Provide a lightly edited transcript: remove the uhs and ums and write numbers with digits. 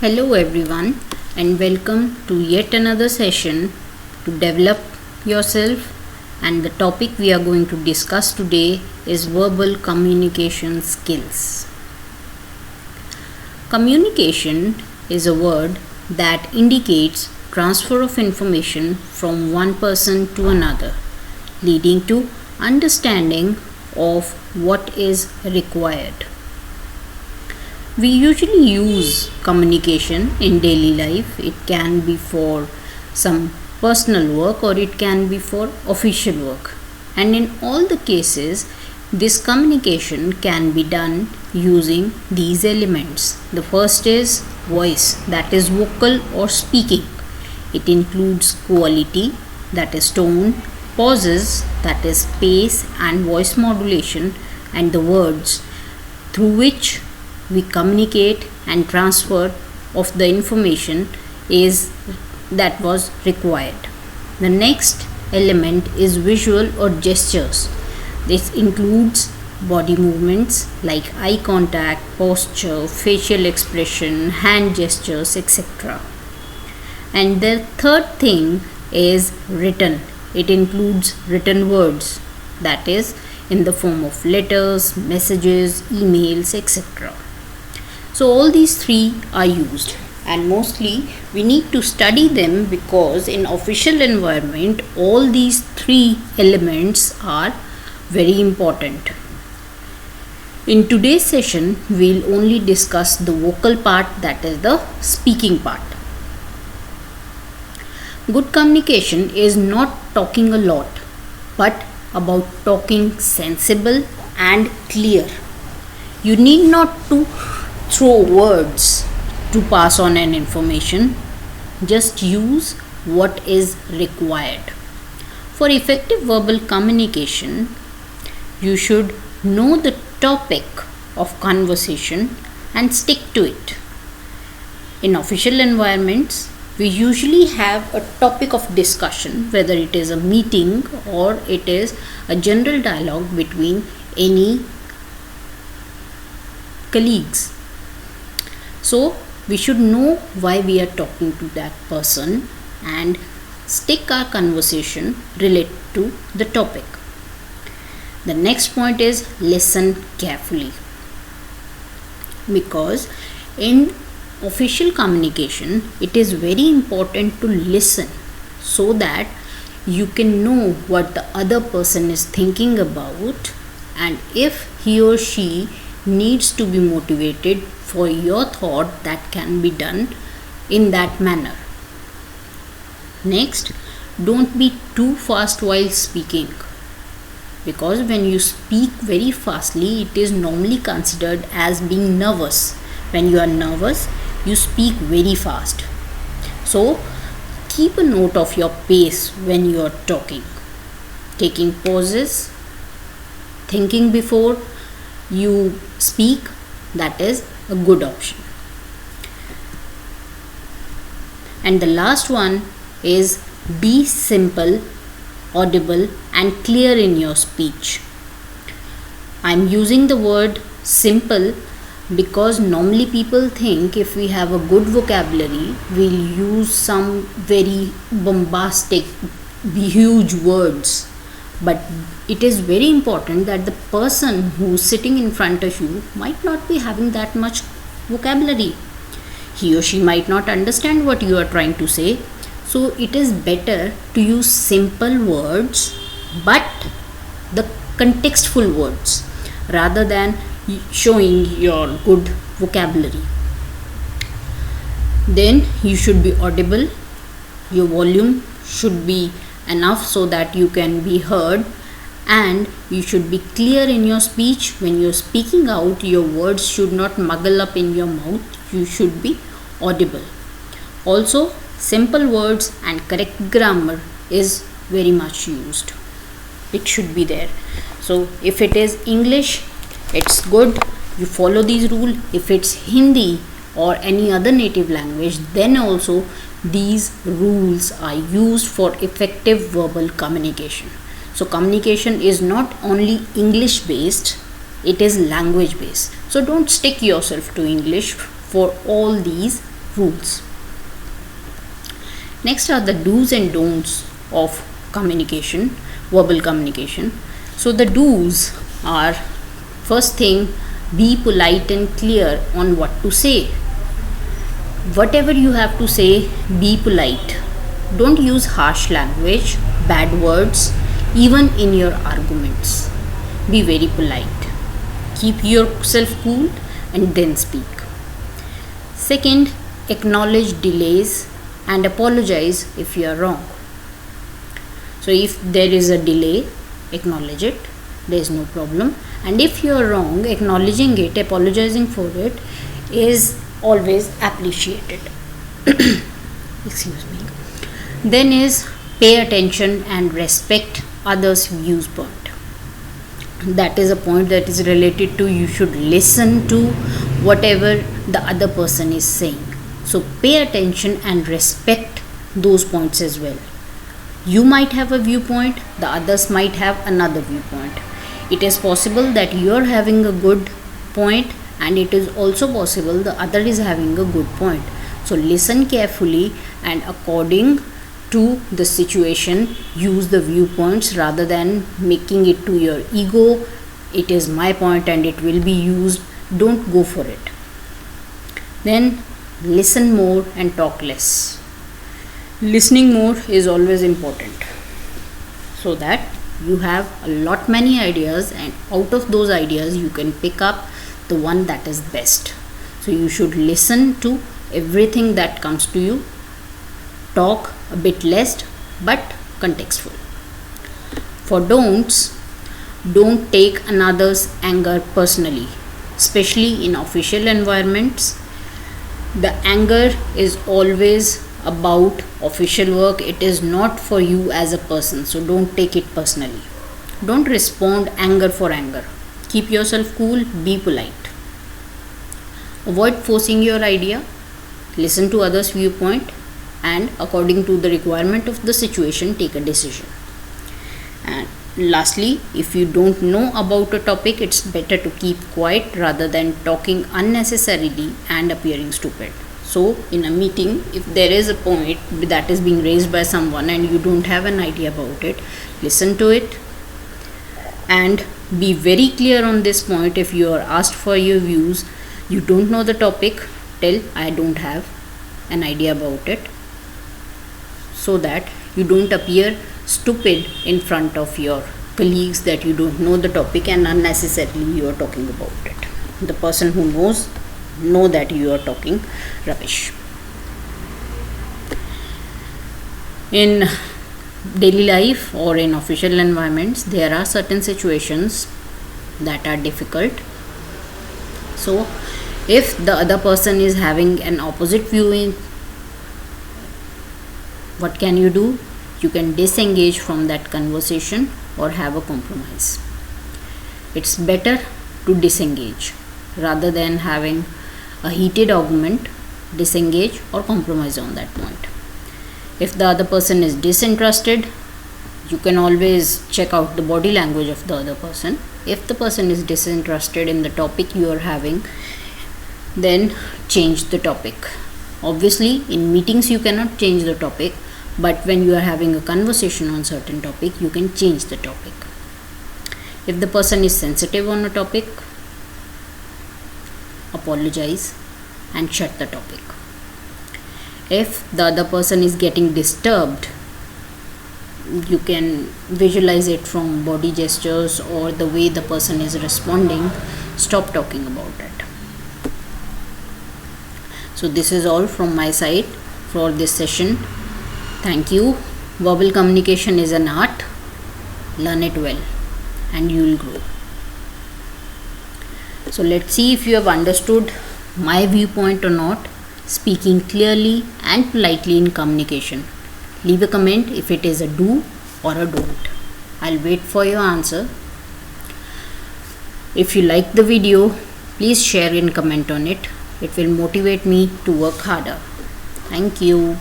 Hello everyone and welcome to yet another session to develop yourself, and the topic we are going to discuss today is verbal communication skills. Communication is a word that indicates transfer of information from one person to another, leading to understanding of what is required. We usually use communication in daily life. It can be for some personal work or it can be for official work. And in all the cases, this communication can be done using these elements. The first is voice, that is vocal or speaking. It includes quality, that is tone, pauses, that is pace and voice modulation, and the words through which we communicate and transfer of the information is that was required. The next element is visual or gestures. This includes body movements like eye contact, posture, facial expression, hand gestures, etc. And the third thing is written. It includes written words, that is in the form of letters, messages, emails, etc. So all these three are used, and mostly we need to study them because in official environment all these three elements are very important. In today's session we'll only discuss the vocal part, that is the speaking part. Good communication is not talking a lot, but about talking sensible and clear. You need not to throw words to pass on an information. Just use what is required. For effective verbal communication, you should know the topic of conversation and stick to it. In official environments, we usually have a topic of discussion, whether it is a meeting or it is a general dialogue between any colleagues. So we should know why we are talking to that person and stick our conversation related to the topic. The next point is listen carefully, because in official communication it is very important to listen so that you can know what the other person is thinking about, and if he or she needs to be motivated for your thought, that can be done in that manner. Next, don't be too fast while speaking, because when you speak very fastly it is normally considered as being nervous. When you are nervous, you speak very fast. So keep a note of your pace when you are talking. Taking pauses, thinking before you speak, that is a good option. And the last one is be simple, audible and clear in your speech. I am using the word simple because normally people think if we have a good vocabulary, we'll use some very bombastic, huge words. But it is very important that the person who's sitting in front of you might not be having that much vocabulary. He or she might not understand what you are trying to say. So it is better to use simple words but the contextful words rather than showing your good vocabulary. Then you should be audible. Your volume should be enough so that you can be heard, and you should be clear in your speech. When you're speaking out, your words should not muggle up in your mouth. You should be audible. Also, simple words and correct grammar is very much used. It should be there. So if it is English, it's good, you follow these rules. If it's Hindi or any other native language, then also these rules are used for effective verbal communication. So communication is not only English based, it is language based. So don't stick yourself to English for all these rules. Next are the do's and don'ts of communication, verbal communication. So the do's are, first thing, be polite and clear on what to say. Whatever you have to say, be polite. Don't use harsh language, bad words, even in your arguments. Be very polite. Keep yourself cool and then speak. Second, acknowledge delays and apologize if you are wrong. So if there is a delay, acknowledge it. There is no problem. And if you are wrong, acknowledging it, apologizing for it is always appreciated. Excuse me. Then is pay attention and respect others' viewpoint. That is a point that is related to you should listen to whatever the other person is saying. So pay attention and respect those points as well. You might have a viewpoint, the others might have another viewpoint. It is possible that you are having a good point, and it is also possible the other is having a good point. So listen carefully, and according to the situation, use the viewpoints rather than making it to your ego. It is my point and it will be used. Don't go for it. Then listen more and talk less. Listening more is always important, so that you have a lot many ideas, and out of those ideas you can pick up the one that is best. So you should listen to everything that comes to you. Talk a bit less but contextful. For don'ts, don't take another's anger personally, especially in official environments. The anger is always about official work. It is not for you as a person, so don't take it personally. Don't respond anger for anger. Keep yourself cool, be polite. Avoid forcing your idea. Listen to others' viewpoint, and according to the requirement of the situation, take a decision. And lastly, if you don't know about a topic, it's better to keep quiet rather than talking unnecessarily and appearing stupid. So in a meeting, if there is a point that is being raised by someone and you don't have an idea about it, listen to it and be very clear on this point. If you are asked for your views, you don't know the topic, tell I don't have an idea about it, so that you don't appear stupid in front of your colleagues that you don't know the topic and unnecessarily you are talking about it. The person who knows know that you are talking rubbish. In daily life or in official environments, there are certain situations that are difficult. So if the other person is having an opposite view, in what can you do? You can disengage from that conversation or have a compromise. It's better to disengage rather than having a heated argument. Disengage or compromise on that point. If the other person is disinterested, you can always check out the body language of the other person. If the person is disinterested in the topic you are having, then change the topic. Obviously, in meetings you cannot change the topic, but when you are having a conversation on certain topic, you can change the topic. If the person is sensitive on a topic, apologize and shut the topic. If the other person is getting disturbed, you can visualize it from body gestures or the way the person is responding. Stop talking about it. So this is all from my side for this session. Thank you. Verbal communication is an art. Learn it well and you will grow. So let's see if you have understood my viewpoint or not. Speaking clearly and politely in communication. Leave a comment if it is a do or a don't. I'll wait for your answer. If you like the video, please share and comment on it. It will motivate me to work harder. Thank you.